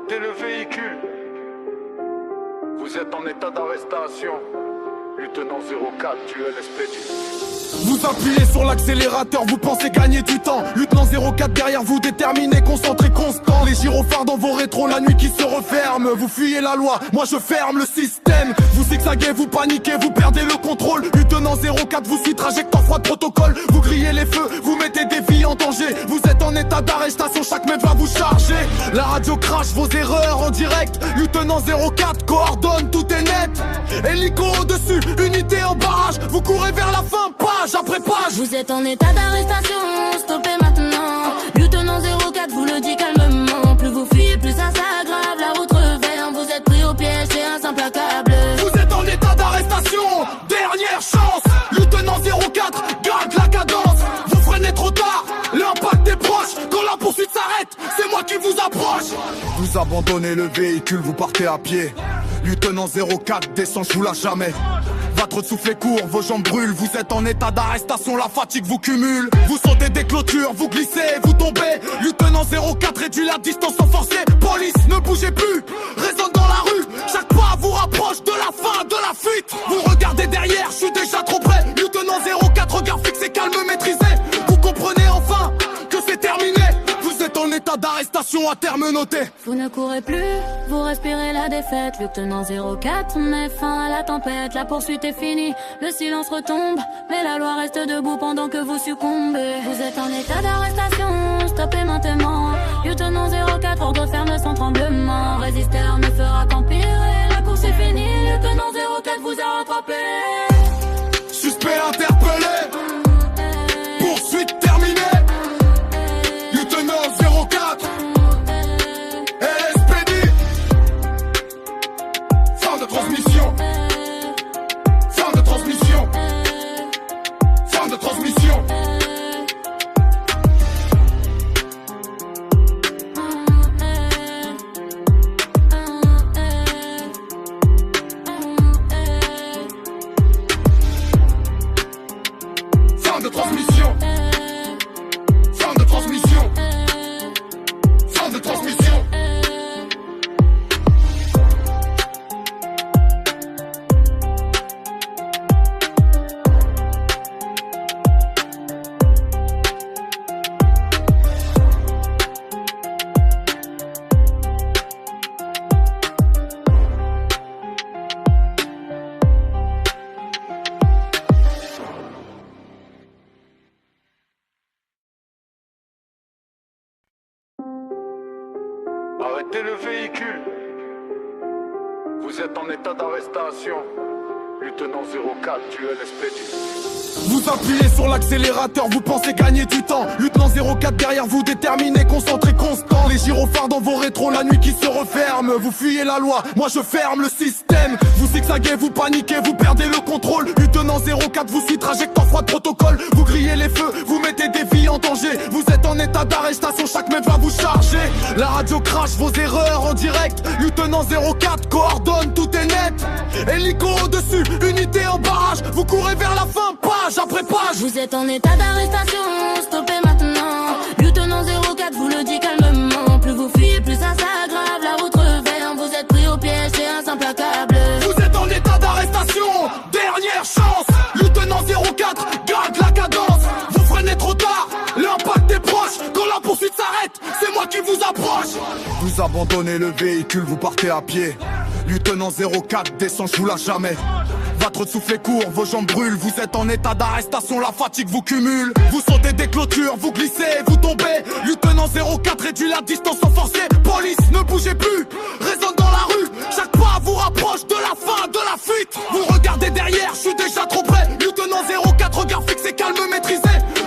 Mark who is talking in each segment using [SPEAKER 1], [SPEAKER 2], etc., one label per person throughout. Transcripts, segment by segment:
[SPEAKER 1] Arrêtez le véhicule. Vous êtes en état d'arrestation. Lieutenant 04, tu es l'expédie.
[SPEAKER 2] Vous appuyez sur l'accélérateur, vous pensez gagner du temps. Lieutenant 04 derrière vous, déterminé, concentré, constant. Les gyrophares dans vos rétros, la nuit qui se referme. Vous fuyez la loi, moi je ferme le système. Vous zigzaguez, vous paniquez, vous perdez le contrôle. Lieutenant 04 vous suit, trajectoire froide, protocole. Vous grillez les feux, vous mettez des vies en danger. Vous êtes en état d'arrestation, chaque mètre va vous charger. La radio crache vos erreurs en direct. Lieutenant 04 coordonne, tout est net. Hélico au-dessus, unité en barrage. Vous courez vers la fin, page après page.
[SPEAKER 3] Vous êtes en état d'arrestation, stoppez maintenant. Lieutenant 04 vous le dit calmement. Plus vous fuyez, plus ça s'aggrave. La route revers, vous êtes pris au piège, c'est un simple accable.
[SPEAKER 2] Vous êtes en état d'arrestation, dernière chance. Lieutenant 04, garde la cadence. Vous freinez trop tard, l'impact est proche. Quand la poursuite s'arrête, c'est moi qui vous approche. Vous abandonnez le véhicule, vous partez à pied. Lieutenant 04 descend, je vous lâche jamais. Votre souffle est court, vos jambes brûlent. Vous êtes en état d'arrestation, la fatigue vous cumule. Vous sautez des clôtures, vous glissez, vous tombez. Lieutenant 04 réduit la distance sans forcer. Police, ne bougez plus, résonne dans la rue. Chaque pas vous rapproche de la fin, de la fuite. Vous regardez derrière, je suis déjà trop près. Lieutenant 04, regard fixé, calme, maîtrisé. Vous comprenez enfin que c'est terminé. Vous êtes en état d'arrestation à terme noté.
[SPEAKER 3] Vous ne courez plus, vous respirez la défaite. Lieutenant 04, met fin à la tempête. La poursuite est finie, le silence retombe. Mais la loi reste debout pendant que vous succombez. Vous êtes en état d'arrestation, stoppez maintenant. Lieutenant 04, ordre ferme sans tremblement. Résister ne fera qu'empirer. La course est finie, lieutenant 04 vous a rattrapé.
[SPEAKER 2] Suspect interpellé, poursuite terminée. Lieutenant 04 expédie. Fin de transmission. Fin de transmission. Fin de transmission. Fin de transmission. Fin de transmission. Fin de transmission.
[SPEAKER 1] Arrêtez le véhicule. Vous êtes en état d'arrestation. Lieutenant 04, tu es l'expédie.
[SPEAKER 2] Vous appuyez sur l'accélérateur, vous pensez gagner du temps. Lieutenant 04 derrière vous, déterminé, concentré, constant. Les gyrophares dans vos rétros, la nuit qui se referme. Vous fuyez la loi, moi je ferme le système. Vous zigzaguez, vous paniquez, vous perdez le contrôle. Lieutenant 04 vous suit, trajectoire froide, protocole. Vous grillez les feux, vous mettez des vies en danger. Vous êtes en état d'arrestation, chaque mètre va vous charger. La radio crache vos erreurs en direct. Lieutenant 04 coordonne, tout est net. Hélico au-dessus, unité en barrage. Vous courez vers la fin, page après page.
[SPEAKER 3] Vous êtes en état d'arrestation, stoppez maintenant. Lieutenant 04 vous le dit calmement. Plus vous fuyez, plus ça s'aggrave. La route revers, vous êtes pris au piège, c'est un simple accable.
[SPEAKER 2] Vous êtes en état d'arrestation, dernière chance. Lieutenant 04, garde la cadence. Vous freinez trop tard, l'impact est proche. Quand la poursuite s'arrête, c'est moi qui vous approche. Vous abandonnez le véhicule, vous partez à pied. Lieutenant 04 descend, je vous lâche jamais. Votre souffle est court, vos jambes brûlent. Vous êtes en état d'arrestation, la fatigue vous cumule. Vous sautez des clôtures, vous glissez, vous tombez. Lieutenant 04 réduit la distance sans forcer. Police, ne bougez plus, résonne dans la rue. Chaque pas vous rapproche de la fin, de la fuite. Vous regardez derrière, je suis déjà trop près. Lieutenant 04, regard fixé, calme, maîtrisé.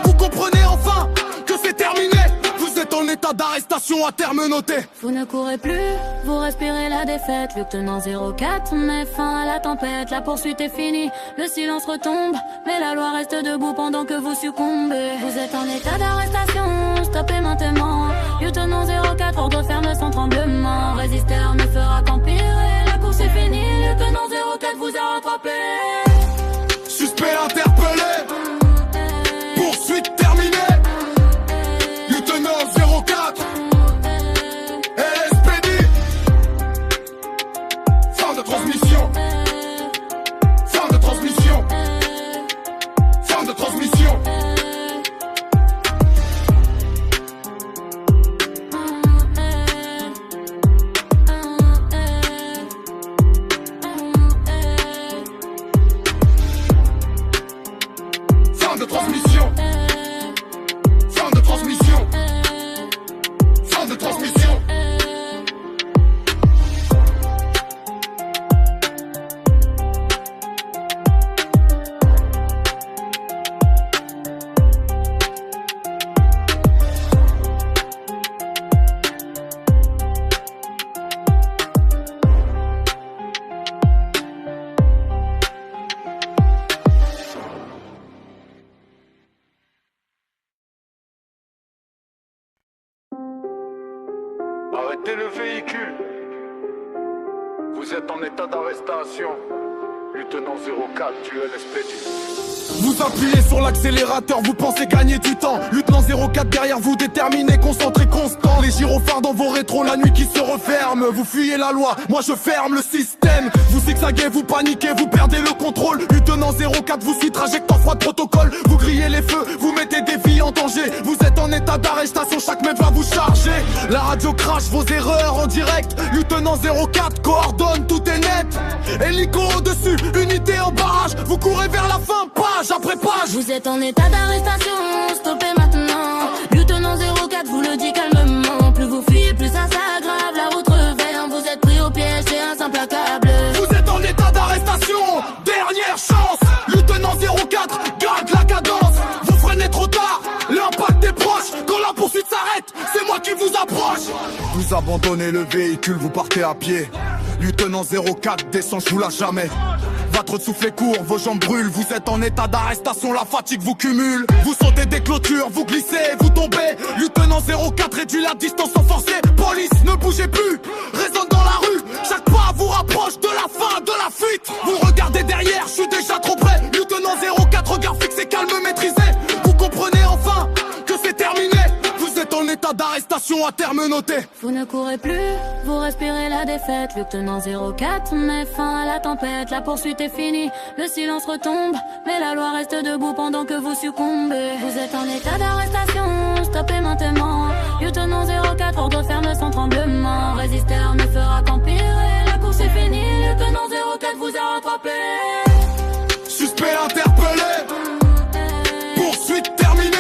[SPEAKER 2] Vous comprenez enfin que c'est terminé. Vous êtes en état d'arrestation à terme noté.
[SPEAKER 3] Vous ne courez plus, vous respirez la défaite. Lieutenant 04, met fin à la tempête. La poursuite est finie, le silence retombe. Mais la loi reste debout pendant que vous succombez. Vous êtes en état d'arrestation, stoppez maintenant. Lieutenant 04, ordre ferme sans tremblement. Résister ne fera qu'empirer. La course est finie, lieutenant 04 vous a rattrapé.
[SPEAKER 2] Suspect interpellé, poursuite terminée. Lieutenant 04 expédie.
[SPEAKER 1] Arrêtez le véhicule. Vous êtes en état d'arrestation. Lieutenant 04, duel expédié.
[SPEAKER 2] Vous appuyez sur l'accélérateur, vous pensez gagner du temps. Lieutenant 04 derrière vous, déterminé, concentré, constant. Les gyrophares dans vos rétros, la nuit qui se referme. Vous fuyez la loi, moi je ferme le système. Vous zigzaguez, vous paniquez, vous perdez le contrôle. Lieutenant 04 vous suit, trajectoire froide protocole. Vous grillez les feux, vous mettez des vies en danger. Vous êtes en état d'arrestation, chaque mètre va vous charger. La radio crache vos erreurs en direct. Lieutenant 04 coordonne, tout est net. Hélico au-dessus, unité en barrage. Vous courez vers la fin, page après page.
[SPEAKER 3] Vous êtes en état d'arrestation, stoppez maintenant. Lieutenant 04 vous le dit calmement. Plus vous fuyez, plus ça s'aggrave. La route revers, vous êtes pris au piège, c'est un simple accable.
[SPEAKER 2] Vous êtes en état d'arrestation, dernière chance. Lieutenant 04, garde la cadence. Vous freinez trop tard, l'impact est proche. Quand la poursuite s'arrête, c'est moi qui vous approche. Vous abandonnez le véhicule, vous partez à pied. Lieutenant 04 descend, je vous lâche jamais. Votre souffle est court, vos jambes brûlent. Vous êtes en état d'arrestation, la fatigue vous cumule. Vous sautez des clôtures, vous glissez, vous tombez. Lieutenant 04 réduit la distance sans forcer. Police, ne bougez plus, résonne dans la rue. Chaque pas vous rapproche de la fin, de la fuite. Vous regardez derrière, je suis déjà trop près. Lieutenant 04, regard fixé, calme, maîtrisé. Vous comprenez enfin que c'est terminé. Vous êtes en état d'arrestation, à terme noté.
[SPEAKER 3] Vous ne courez plus, vous respirez la défaite. Lieutenant 04, met fin à la tempête. La poursuite est finie, le silence retombe. Mais la loi reste debout pendant que vous succombez. Vous êtes en état d'arrestation, stoppez maintenant. Lieutenant 04, ordre ferme sans tremblement. Résister ne fera qu'empirer, la course est finie. Lieutenant 04 vous a rattrapé.
[SPEAKER 2] Suspect interpellé, poursuite terminée.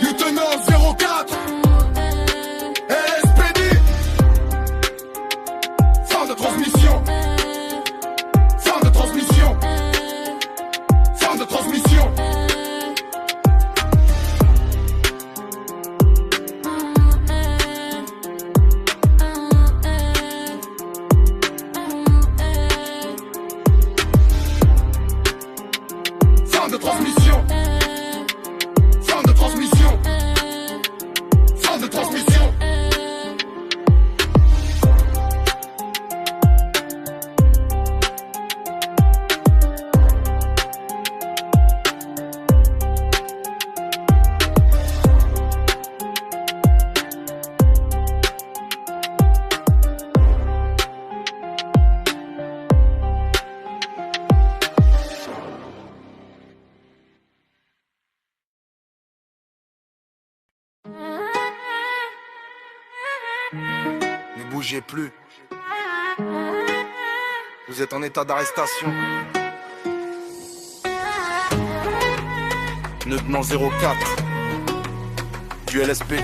[SPEAKER 2] Lieutenant 04, LSPD. Fin de transmission. Fin de transmission. Fin de transmission. Fin de transmission. Fin de transmission. Fin de transmission. Ne bougez plus. Vous êtes en état d'arrestation. Lieutenant 04, du LSPD.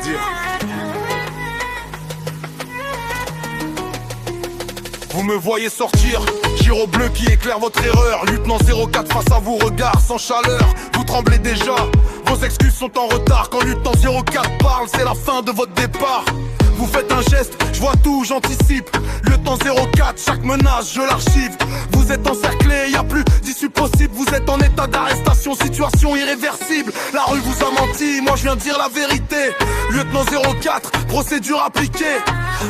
[SPEAKER 2] Vous me voyez sortir, gyro bleu qui éclaire votre erreur. Lieutenant 04 face à vous, regard sans chaleur. Vous tremblez déjà, vos excuses sont en retard. Quand Lieutenant 04 parle, c'est la fin de votre départ. Vous faites un geste, je vois tout, j'anticipe. Lieutenant 04, chaque menace, je l'archive. Vous êtes encerclé, y a plus d'issue possible. Vous êtes en état d'arrestation, situation irréversible. La rue vous a menti, moi je viens dire la vérité. Lieutenant 04, procédure appliquée.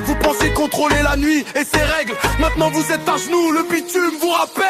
[SPEAKER 2] Vous pensez contrôler la nuit et ses règles. Maintenant vous êtes à genoux, le bitume vous rappelle.